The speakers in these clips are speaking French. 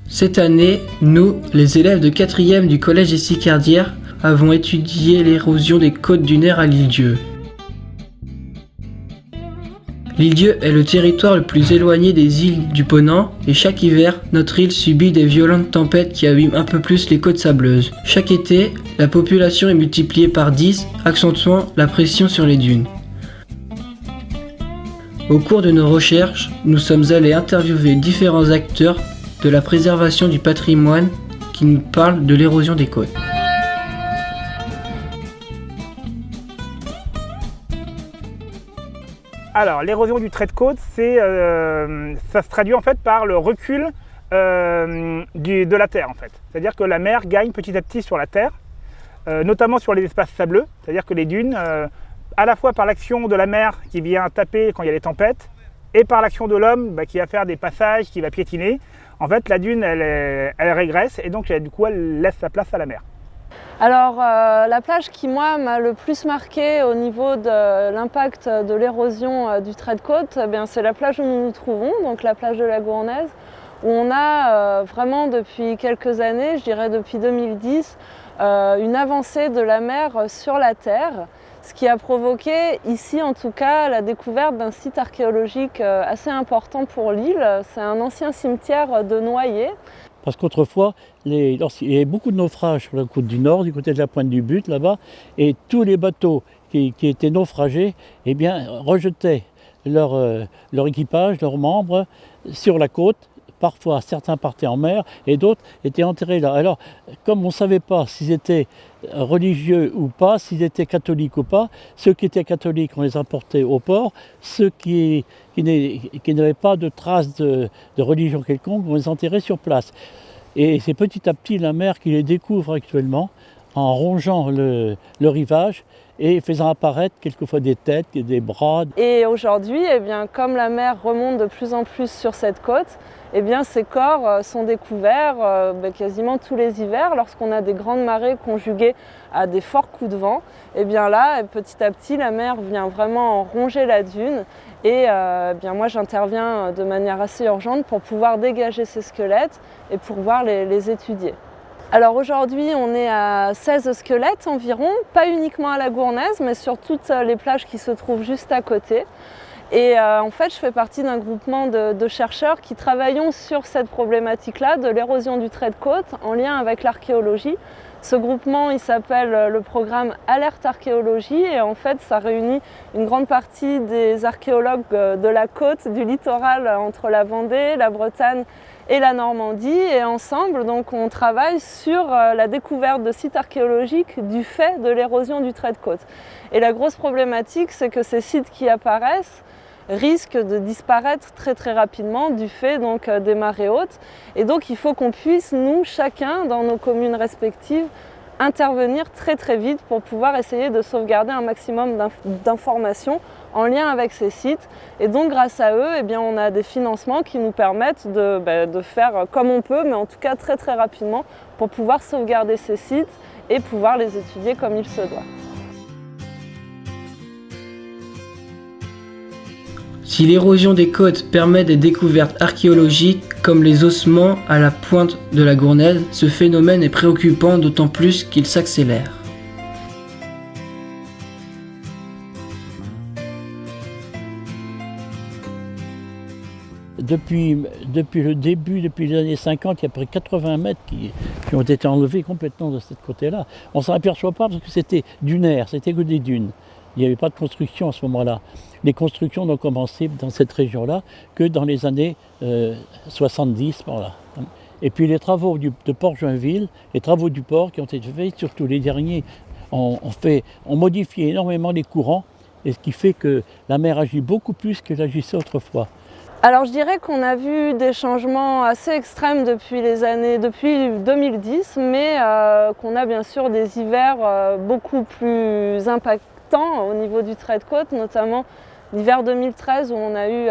Cette année, nous, les élèves de 4e du collège des Sicardières, avons étudié l'érosion des côtes dunaires à l'Île-Dieu. L'Île-Dieu est le territoire le plus éloigné des îles du Ponant et chaque hiver, notre île subit des violentes tempêtes qui abîment un peu plus les côtes sableuses. Chaque été, la population est multipliée par 10, accentuant la pression sur les dunes. Au cours de nos recherches, nous sommes allés interviewer différents acteurs de la préservation du patrimoine qui nous parlent de l'érosion des côtes. Alors, l'érosion du trait de côte, ça se traduit en fait par le recul de la terre en fait. C'est-à-dire que la mer gagne petit à petit sur la terre, notamment sur les espaces sableux. C'est-à-dire que les dunes, à la fois par l'action de la mer qui vient taper quand il y a des tempêtes, et par l'action de l'homme qui va faire des passages, qui va piétiner, en fait la dune elle régresse et donc du coup elle laisse sa place à la mer. Alors la plage qui moi m'a le plus marqué au niveau de l'impact de l'érosion du trait de côte, c'est la plage où nous nous trouvons, donc la plage de la Gournaise, où on a vraiment depuis quelques années, je dirais depuis 2010, une avancée de la mer sur la terre, ce qui a provoqué ici en tout cas la découverte d'un site archéologique assez important pour l'île. C'est un ancien cimetière de Noyer. Parce qu'autrefois, il y avait beaucoup de naufrages sur la côte du Nord, du côté de la Pointe du But, là-bas, et tous les bateaux qui étaient naufragés, rejetaient leur équipage, leurs membres, sur la côte. Parfois, certains partaient en mer et d'autres étaient enterrés là. Alors, comme on ne savait pas s'ils étaient religieux ou pas, s'ils étaient catholiques ou pas, ceux qui étaient catholiques, on les emportait au port. Ceux qui n'avaient pas de traces de religion quelconque, on les enterrait sur place. Et c'est petit à petit la mer qui les découvre actuellement en rongeant le rivage et faisant apparaître quelquefois des têtes et des bras. Et aujourd'hui, comme la mer remonte de plus en plus sur cette côte, ces corps sont découverts quasiment tous les hivers lorsqu'on a des grandes marées conjuguées à des forts coups de vent. Là, petit à petit, la mer vient vraiment ronger la dune et moi j'interviens de manière assez urgente pour pouvoir dégager ces squelettes et pour pouvoir les étudier. Alors aujourd'hui, on est à 16 squelettes environ, pas uniquement à la Gournaise, mais sur toutes les plages qui se trouvent juste à côté. Et en fait, je fais partie d'un groupement de chercheurs qui travaillons sur cette problématique-là de l'érosion du trait de côte en lien avec l'archéologie. Ce groupement, il s'appelle le programme Alerte Archéologie et en fait, ça réunit une grande partie des archéologues de la côte, du littoral entre la Vendée, la Bretagne et la Normandie. Et ensemble, donc, on travaille sur la découverte de sites archéologiques du fait de l'érosion du trait de côte. Et la grosse problématique, c'est que ces sites qui apparaissent risquent de disparaître très très rapidement du fait donc des marées hautes. Et donc il faut qu'on puisse, nous, chacun, dans nos communes respectives, intervenir très très vite pour pouvoir essayer de sauvegarder un maximum d'informations en lien avec ces sites. Et donc grâce à eux, on a des financements qui nous permettent de faire comme on peut, mais en tout cas très très rapidement, pour pouvoir sauvegarder ces sites et pouvoir les étudier comme il se doit. Si l'érosion des côtes permet des découvertes archéologiques comme les ossements à la pointe de la Gournaise, ce phénomène est préoccupant d'autant plus qu'il s'accélère. Depuis le début, depuis les années 50, il y a près de 80 mètres qui ont été enlevés complètement de cette côté-là. On ne s'en aperçoit pas parce que c'était dunaire, c'était que des dunes. Il n'y avait pas de construction à ce moment-là. Les constructions n'ont commencé dans cette région-là que dans les années 70. Voilà. Et puis les travaux de Port-Joinville, les travaux du port qui ont été faits, surtout les derniers, ont modifié énormément les courants, et ce qui fait que la mer agit beaucoup plus qu'elle agissait autrefois. Alors je dirais qu'on a vu des changements assez extrêmes depuis 2010, mais qu'on a bien sûr des hivers beaucoup plus impactants au niveau du trait de côte, notamment l'hiver 2013 où on a eu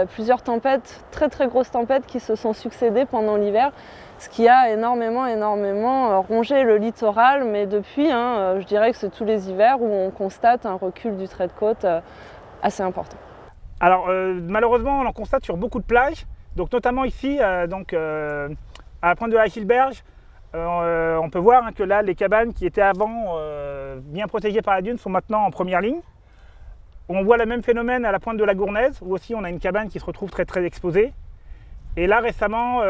plusieurs tempêtes, très très grosses tempêtes qui se sont succédées pendant l'hiver, ce qui a énormément rongé le littoral, mais depuis, je dirais que c'est tous les hivers où on constate un recul du trait de côte assez important. Alors malheureusement on en constate sur beaucoup de plages, donc notamment ici à À la pointe de la Gilberge, on peut voir que là, les cabanes qui étaient avant bien protégées par la dune sont maintenant en première ligne. On voit le même phénomène à la pointe de la Gournaise, où aussi on a une cabane qui se retrouve très très exposée. Et là récemment,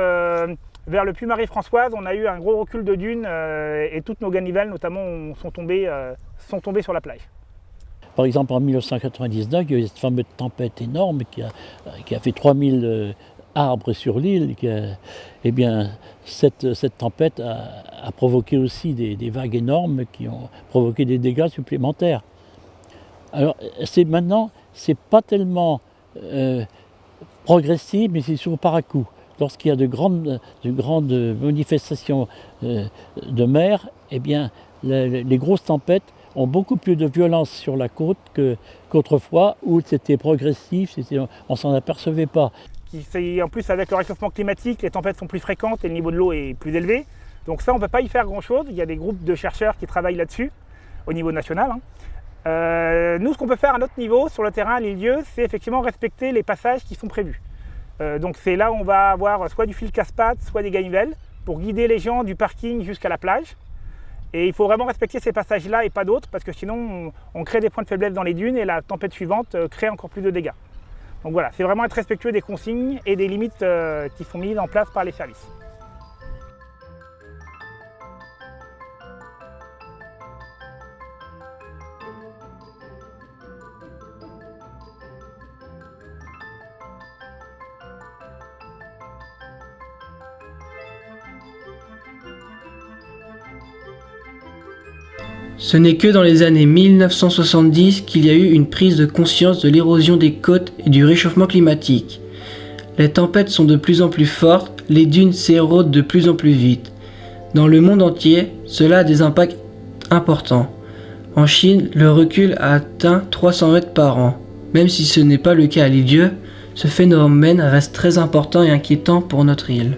vers le puits Marie-Françoise, on a eu un gros recul de dunes et toutes nos ganivelles notamment sont tombées sur la plage. Par exemple, en 1999, il y a eu cette fameuse tempête énorme qui a fait 3000 arbres sur l'île. Eh bien, cette tempête a provoqué aussi des vagues énormes qui ont provoqué des dégâts supplémentaires. Alors, maintenant, c'est pas tellement progressif, mais c'est surtout par à coup. Lorsqu'il y a de grandes manifestations de mer, eh bien, les grosses tempêtes ont beaucoup plus de violence sur la côte qu'autrefois, où c'était progressif, on ne s'en apercevait pas. En plus, avec le réchauffement climatique, les tempêtes sont plus fréquentes et le niveau de l'eau est plus élevé. Donc ça, on ne peut pas y faire grand-chose. Il y a des groupes de chercheurs qui travaillent là-dessus, au niveau national. Nous, ce qu'on peut faire à notre niveau, sur le terrain, à l'île-Dieu, c'est effectivement respecter les passages qui sont prévus. Donc c'est là où on va avoir soit du fil casse-pattes, soit des ganivelles, pour guider les gens du parking jusqu'à la plage. Et il faut vraiment respecter ces passages-là et pas d'autres, parce que sinon on crée des points de faiblesse dans les dunes et la tempête suivante crée encore plus de dégâts. Donc voilà, c'est vraiment être respectueux des consignes et des limites qui sont mises en place par les services. Ce n'est que dans les années 1970 qu'il y a eu une prise de conscience de l'érosion des côtes et du réchauffement climatique. Les tempêtes sont de plus en plus fortes, les dunes s'érodent de plus en plus vite. Dans le monde entier, cela a des impacts importants. En Chine, le recul a atteint 300 mètres par an. Même si ce n'est pas le cas à l'île-Dieu, ce phénomène reste très important et inquiétant pour notre île.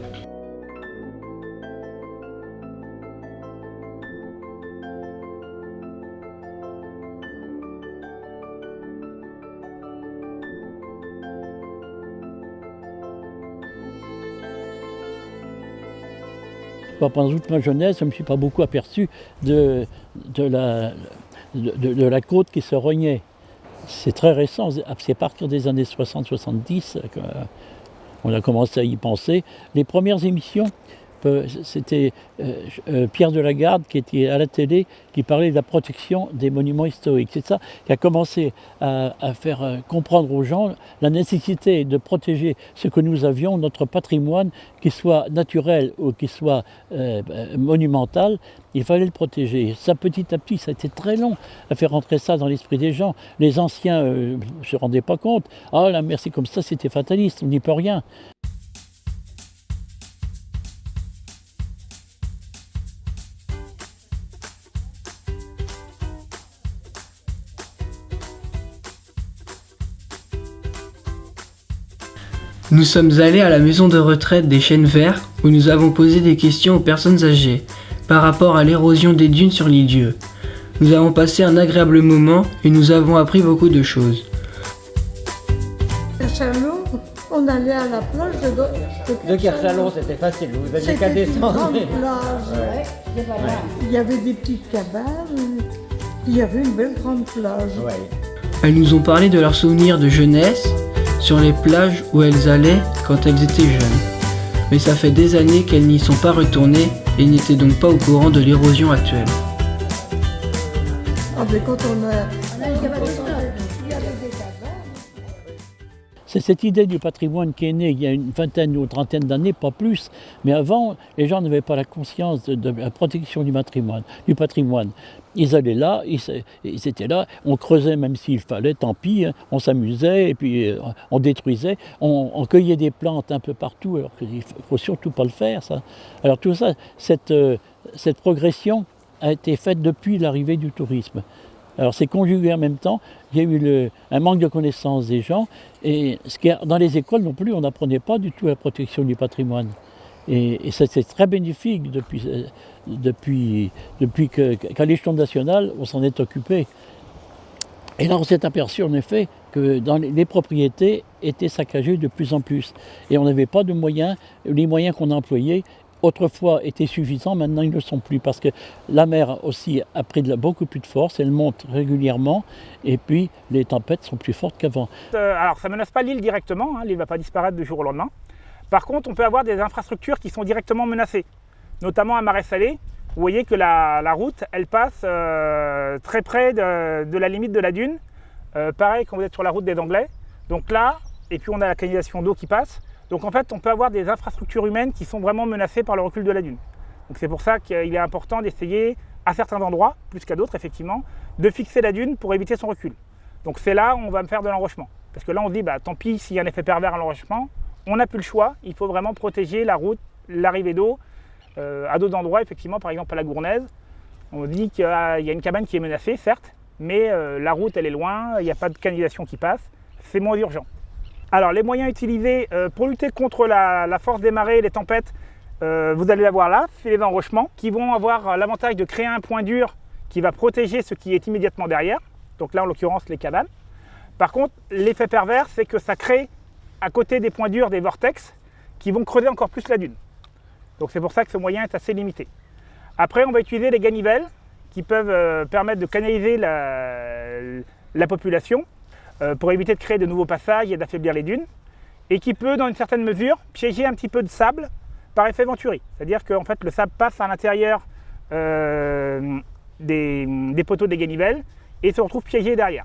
Pendant toute ma jeunesse, je ne me suis pas beaucoup aperçu de la côte qui se rognait. C'est très récent, c'est à partir des années 60-70 qu'on a commencé à y penser. Les premières émissions, c'était Pierre Delagarde qui était à la télé, qui parlait de la protection des monuments historiques. C'est ça qui a commencé à faire comprendre aux gens la nécessité de protéger ce que nous avions, notre patrimoine, qu'il soit naturel ou qu'il soit monumental, il fallait le protéger. Ça, petit à petit, ça a été très long à faire rentrer ça dans l'esprit des gens. Les anciens ne se rendaient pas compte. « Ah, la mer, c'est comme ça, c'était fataliste, on n'y peut rien ». Nous sommes allés à la maison de retraite des Chênes Verts où nous avons posé des questions aux personnes âgées par rapport à l'érosion des dunes sur l'île-Dieu. Nous avons passé un agréable moment et nous avons appris beaucoup de choses. Kerchalon, on allait à la plage de Kerchalon, c'était facile, vous aviez qu'à descendre. C'était une grande plage. Ouais. Il y avait des petites cabanes, il y avait une belle grande plage. Ouais. Elles nous ont parlé de leurs souvenirs de jeunesse sur les plages où elles allaient quand elles étaient jeunes. Mais ça fait des années qu'elles n'y sont pas retournées et n'étaient donc pas au courant de l'érosion actuelle. Ah mais quand on a... C'est cette idée du patrimoine qui est née il y a une vingtaine ou une trentaine d'années, pas plus. Mais avant, les gens n'avaient pas la conscience de la protection du patrimoine. Ils allaient là, ils étaient là, on creusait même s'il fallait, tant pis, hein, on s'amusait et puis on détruisait, on cueillait des plantes un peu partout, alors qu'il ne faut surtout pas le faire, ça. Alors tout ça, cette progression a été faite depuis l'arrivée du tourisme. Alors c'est conjugué en même temps, il y a eu un manque de connaissance des gens, et dans les écoles non plus, on n'apprenait pas du tout la protection du patrimoine. Et ça c'est très bénéfique depuis qu'à l'échelon national, on s'en est occupé. Et là on s'est aperçu en effet que les propriétés étaient saccagées de plus en plus. Et on n'avait pas de moyens, les moyens qu'on employait autrefois étaient suffisants, maintenant ils ne le sont plus parce que la mer aussi a pris beaucoup plus de force, elle monte régulièrement et puis les tempêtes sont plus fortes qu'avant. Alors ça ne menace pas l'île directement, hein, l'île ne va pas disparaître du jour au lendemain. Par contre, on peut avoir des infrastructures qui sont directement menacées, notamment à Marais-Salé. Vous voyez que la route, elle passe très près de la limite de la dune. Pareil quand vous êtes sur la route des Anglais. Donc là, et puis on a la canalisation d'eau qui passe. Donc en fait, on peut avoir des infrastructures humaines qui sont vraiment menacées par le recul de la dune. Donc c'est pour ça qu'il est important d'essayer, à certains endroits, plus qu'à d'autres effectivement, de fixer la dune pour éviter son recul. Donc c'est là où on va me faire de l'enrochement. Parce que là, on se dit, bah, tant pis s'il y a un effet pervers à l'enrochement, on n'a plus le choix. Il faut vraiment protéger la route, l'arrivée d'eau. À d'autres endroits, effectivement, par exemple à la Gournaise, on dit qu'il y a une cabane qui est menacée, certes, mais la route, elle est loin, il n'y a pas de canalisation qui passe, c'est moins urgent. Alors, les moyens utilisés pour lutter contre la force des marées et les tempêtes, vous allez la voir là, c'est les enrochements qui vont avoir l'avantage de créer un point dur qui va protéger ce qui est immédiatement derrière, donc là, en l'occurrence, les cabanes. Par contre, l'effet pervers, c'est que ça crée, à côté des points durs, des vortex qui vont creuser encore plus la dune. Donc c'est pour ça que ce moyen est assez limité. Après, on va utiliser les ganivelles qui peuvent permettre de canaliser la population pour éviter de créer de nouveaux passages et d'affaiblir les dunes, et qui peut, dans une certaine mesure, piéger un petit peu de sable par effet Venturi. C'est-à-dire que en fait, le sable passe à l'intérieur des poteaux des ganivelles et se retrouve piégé derrière.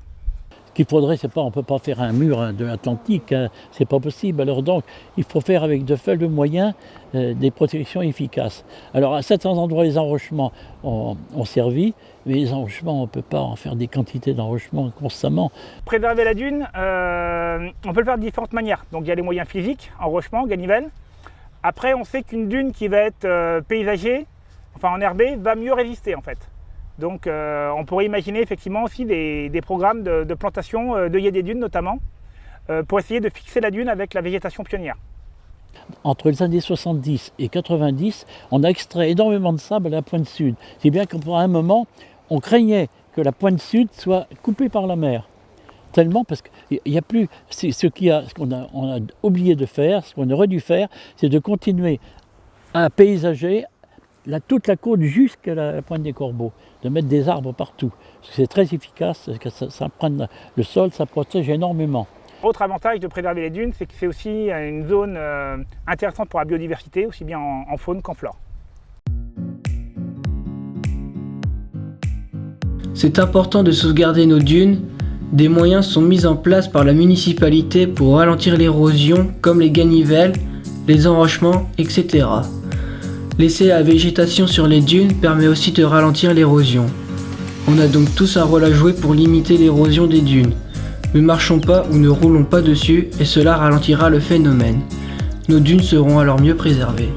Ce qu'il faudrait, c'est pas, on ne peut pas faire un mur de l'Atlantique, hein, c'est pas possible. Alors donc, il faut faire avec de faibles moyens des protections efficaces. Alors à certains endroits, les enrochements ont servi, mais les enrochements, on ne peut pas en faire des quantités d'enrochements constamment. Préserver la dune, on peut le faire de différentes manières. Donc il y a les moyens physiques, enrochement, ganivelle. Après, on sait qu'une dune qui va être paysagée, enfin enherbée, va mieux résister en fait. Donc on pourrait imaginer effectivement aussi des programmes de plantation d'œillets des dunes notamment, pour essayer de fixer la dune avec la végétation pionnière. Entre les années 70 et 90, on a extrait énormément de sable à la pointe sud. C'est bien qu'à un moment, on craignait que la pointe sud soit coupée par la mer. Tellement parce qu'il n'y a plus. Ce qu'on a oublié de faire, ce qu'on aurait dû faire, c'est de continuer à paysager toute la côte jusqu'à la pointe des Corbeaux, de mettre des arbres partout. C'est très efficace, ça prend le sol, ça protège énormément. Autre avantage de préserver les dunes, c'est que c'est aussi une zone intéressante pour la biodiversité, aussi bien en faune qu'en flore. C'est important de sauvegarder nos dunes. Des moyens sont mis en place par la municipalité pour ralentir l'érosion, comme les ganivelles, les enrochements, etc. Laisser la végétation sur les dunes permet aussi de ralentir l'érosion. On a donc tous un rôle à jouer pour limiter l'érosion des dunes. Ne marchons pas ou ne roulons pas dessus et cela ralentira le phénomène. Nos dunes seront alors mieux préservées.